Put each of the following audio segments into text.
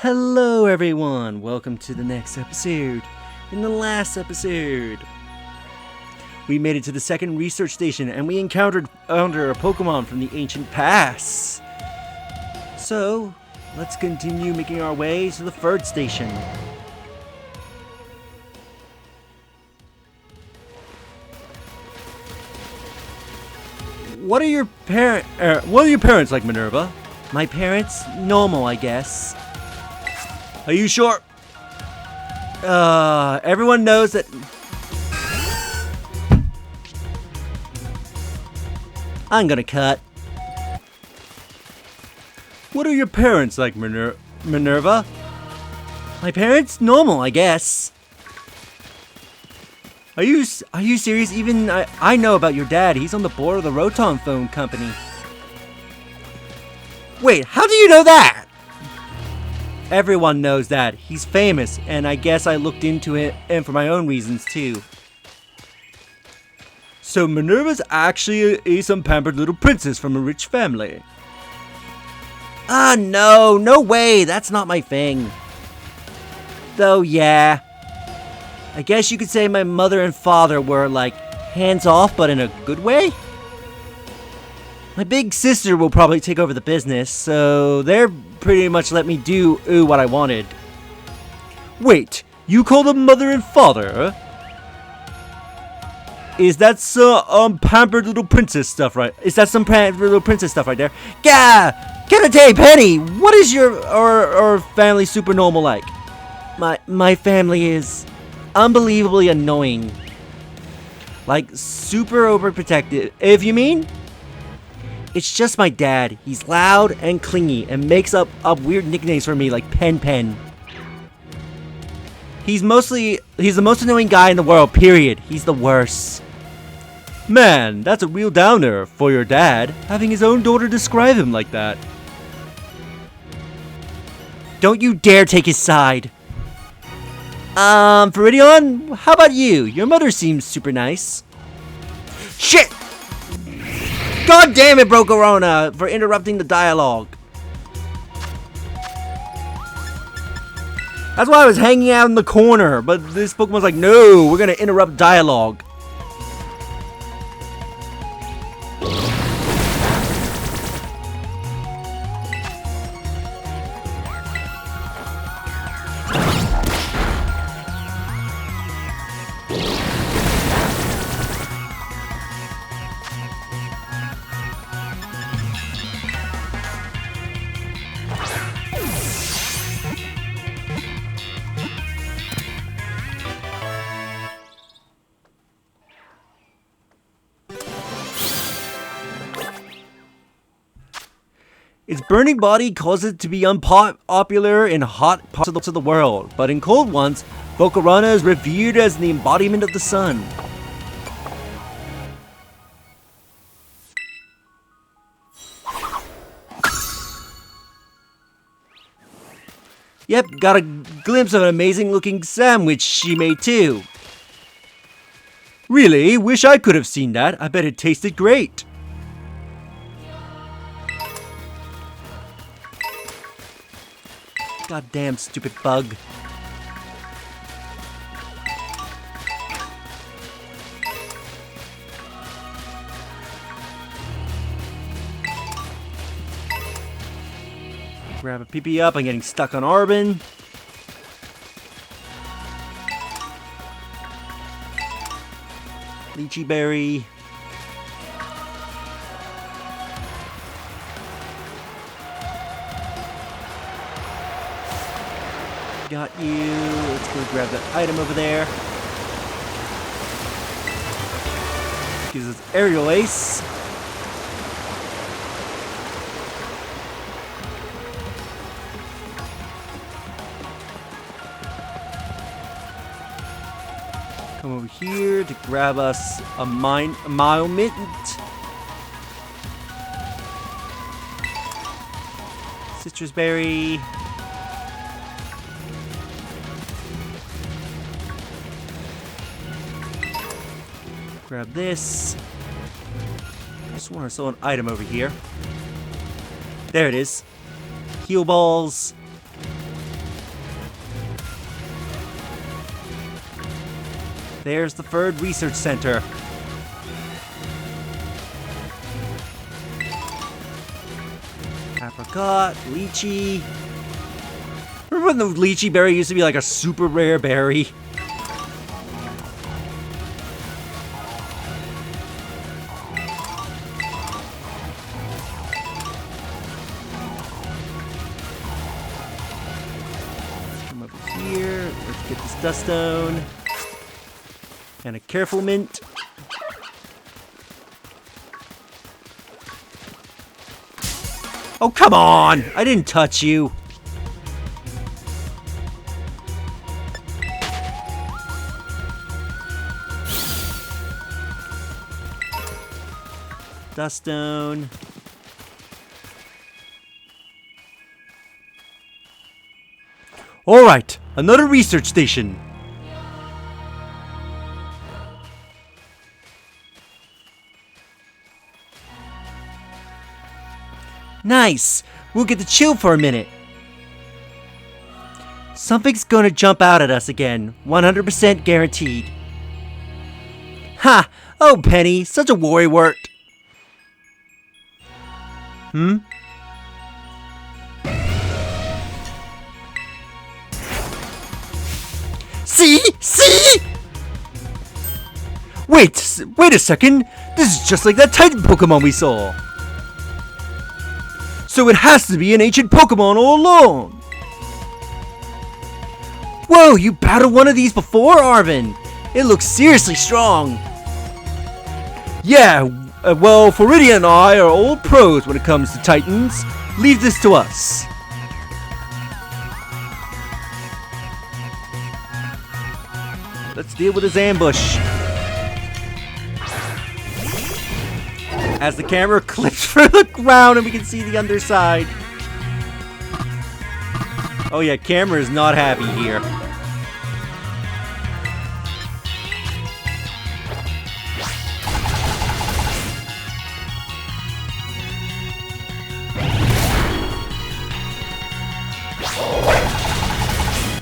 Hello everyone, welcome to the next episode. In the last episode, we made it to the second research station and we encountered a Pokemon from the ancient past. So, let's continue making our way to the third station. What are your parents like, Minerva? My parents? Normal, I guess. Are you sure? Everyone knows that... I'm gonna cut. What are your parents like, Minerva? My parents? Normal, I guess. Are you serious? Even I know about your dad. He's on the board of the Rotom phone company. Wait, how do you know that? Everyone knows that. He's famous, and I guess I looked into it and for my own reasons too. So Minerva's actually some pampered little princess from a rich family. No way, that's not my thing. Though, yeah. I guess you could say my mother and father were, like, hands-off, but in a good way? My big sister will probably take over the business, so they're pretty much let me do what I wanted. Wait, you call them mother and father? Is that some pampered little princess stuff right? Is that some pampered little princess stuff right there? Gah! Kenate Penny! What is your family super normal like? My family is unbelievably annoying. Like, super overprotective, if you mean? It's just my dad. He's loud and clingy and makes up weird nicknames for me like Pen. He's the most annoying guy in the world, period. He's the worst. Man, that's a real downer for your dad, having his own daughter describe him like that. Don't you dare take his side. Viridion, how about you? Your mother seems super nice. Shit! God damn it, Bro Corona, for interrupting the dialogue. That's why I was hanging out in the corner, but this Pokemon's like, no, we're gonna interrupt dialogue. Its burning body causes it to be unpopular in hot parts of the world, but in cold ones, Volcarona is revered as the embodiment of the sun. Yep, got a glimpse of an amazing looking sandwich she made too. Really? Wish I could have seen that. I bet it tasted great. Goddamn stupid bug. Grab a PP up, I'm getting stuck on Arbin. Lychee berry. Got you. Let's go grab that item over there. Gives us Aerial Ace. Come over here to grab us a Milemint. Citrus Berry. Grab this. I just want to sell an item over here. There it is. Heal balls. There's the third research center. Apricot, lychee. Remember when the lychee berry used to be like a super rare berry? Come over here. Let's get this dust stone. And a careful mint. Oh, come on! I didn't touch you. Dust stone. Alright, another research station. Nice! We'll get to chill for a minute. Something's gonna jump out at us again. 100% guaranteed. Ha! Oh, Penny, such a worrywart. See? See? Wait a second. This is just like that Titan Pokemon we saw. So it has to be an ancient Pokemon all along. Whoa, you battled one of these before, Arvin? It looks seriously strong. Yeah, well, Floridia and I are old pros when it comes to Titans. Leave this to us. Let's deal with this ambush. As the camera clips through the ground and we can see the underside. Oh yeah, camera is not happy here.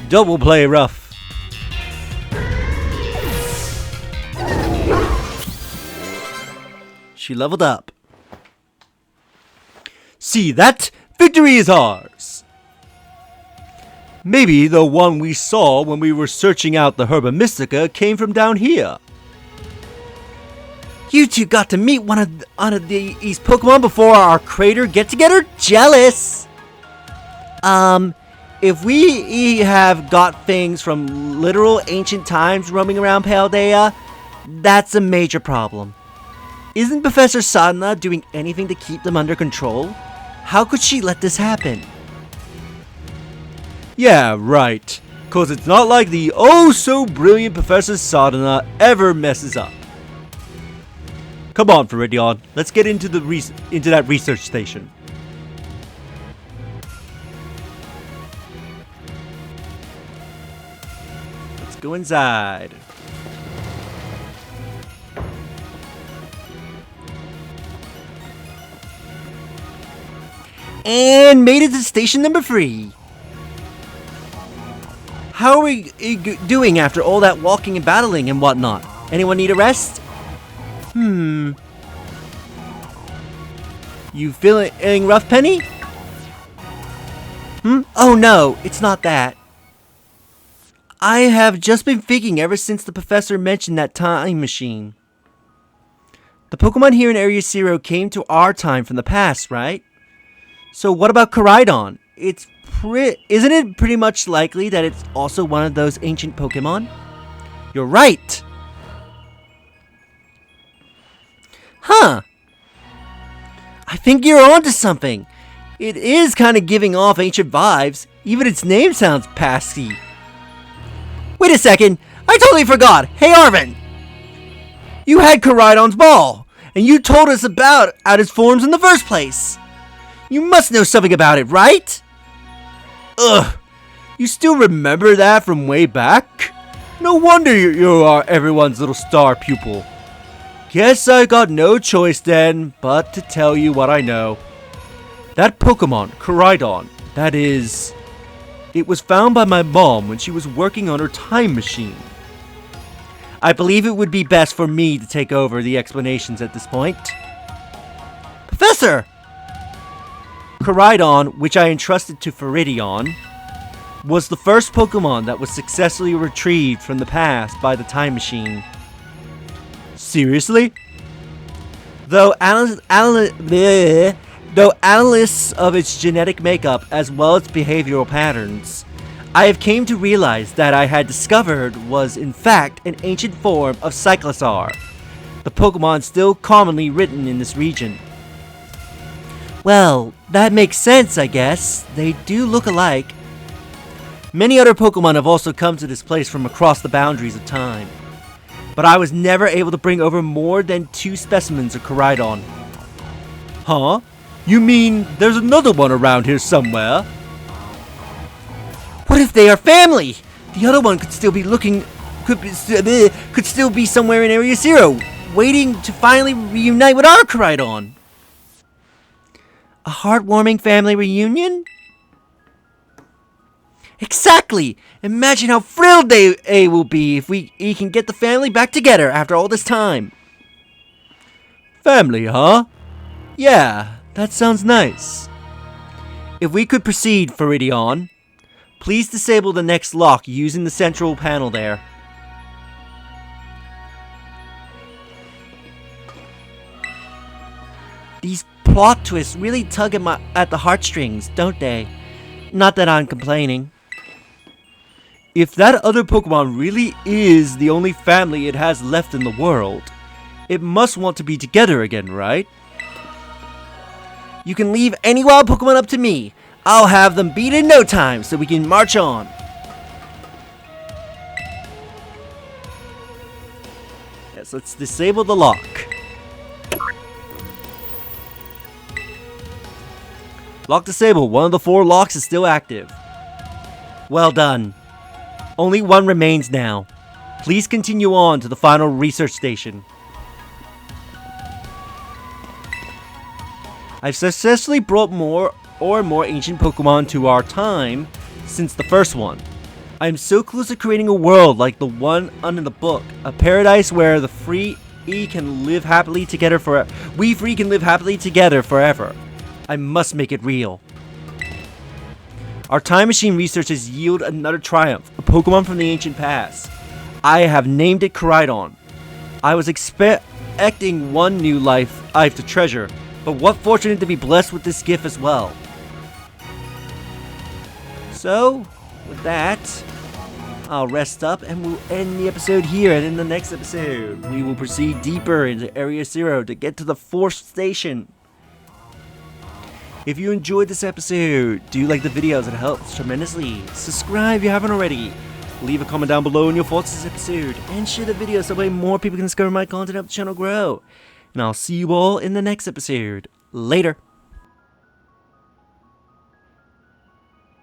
Double play rough. She leveled up. See that? Victory is ours! Maybe the one we saw when we were searching out the Herba Mystica came from down here. You two got to meet one of these Pokemon before our crater get-together? Jealous! If we have got things from literal ancient times roaming around Paldea, that's a major problem. Isn't Professor Sadna doing anything to keep them under control? How could she let this happen? Yeah, right. Cause it's not like the oh-so-brilliant Professor Sadna ever messes up. Come on, Viridion. Let's get into that research station. Let's go inside. And made it to station number 3. How are we doing after all that walking and battling and whatnot? Anyone need a rest? You feeling rough, Penny? Oh no, it's not that. I have just been thinking ever since the professor mentioned that time machine. The Pokemon here in Area 0 came to our time from the past, right? So what about Koraidon? Isn't it pretty much likely that it's also one of those ancient Pokemon? You're right! Huh! I think you're onto something. It is kind of giving off ancient vibes. Even its name sounds passy. Wait a second! I totally forgot! Hey Arvin! You had Koraidon's ball, and you told us about its forms in the first place! You must know something about it, right? Ugh! You still remember that from way back? No wonder you are everyone's little star pupil. Guess I got no choice then, but to tell you what I know. That Pokemon, Koraidon, that is... It was found by my mom when she was working on her time machine. I believe it would be best for me to take over the explanations at this point. Professor! Koraidon, which I entrusted to Viridion, was the first Pokemon that was successfully retrieved from the past by the Time Machine. Seriously? Though analysts of its genetic makeup as well as behavioral patterns, I have came to realize that I had discovered was in fact an ancient form of Cyclizar, the Pokemon still commonly written in this region. Well, that makes sense, I guess. They do look alike. Many other Pokemon have also come to this place from across the boundaries of time, but I was never able to bring over more than 2 specimens of Koraidon. Huh? You mean there's another one around here somewhere? What if they are family? The other one could still be could still be somewhere in Area Zero, waiting to finally reunite with our Koraidon. A heartwarming family reunion? Exactly! Imagine how thrilled they will be if we can get the family back together after all this time. Family, huh? Yeah, that sounds nice. If we could proceed, Viridion, please disable the next lock using the central panel there. These plot twists really tug at the heartstrings, don't they? Not that I'm complaining. If that other Pokemon really is the only family it has left in the world, it must want to be together again, right? You can leave any wild Pokemon up to me. I'll have them beat in no time so we can march on. Yes, let's disable the lock. Lock disabled. One of the 4 locks is still active. Well done. Only 1 remains now. Please continue on to the final research station. I've successfully brought more ancient Pokemon to our time since the first one. I am so close to creating a world like the one under the book, a paradise where the free can live happily together forever. We free can live happily together forever. I must make it real. Our time machine research has yielded another triumph, a Pokemon from the ancient past. I have named it Koraidon. I was expecting one new life I have to treasure, but what fortunate to be blessed with this gift as well. So, with that, I'll rest up and we'll end the episode here, and in the next episode, we will proceed deeper into Area Zero to get to the 4th station. If you enjoyed this episode, do like the videos, it helps tremendously. Subscribe if you haven't already. Leave a comment down below on your thoughts on this episode, and share the video so that way more people can discover my content and help the channel grow. And I'll see you all in the next episode. Later.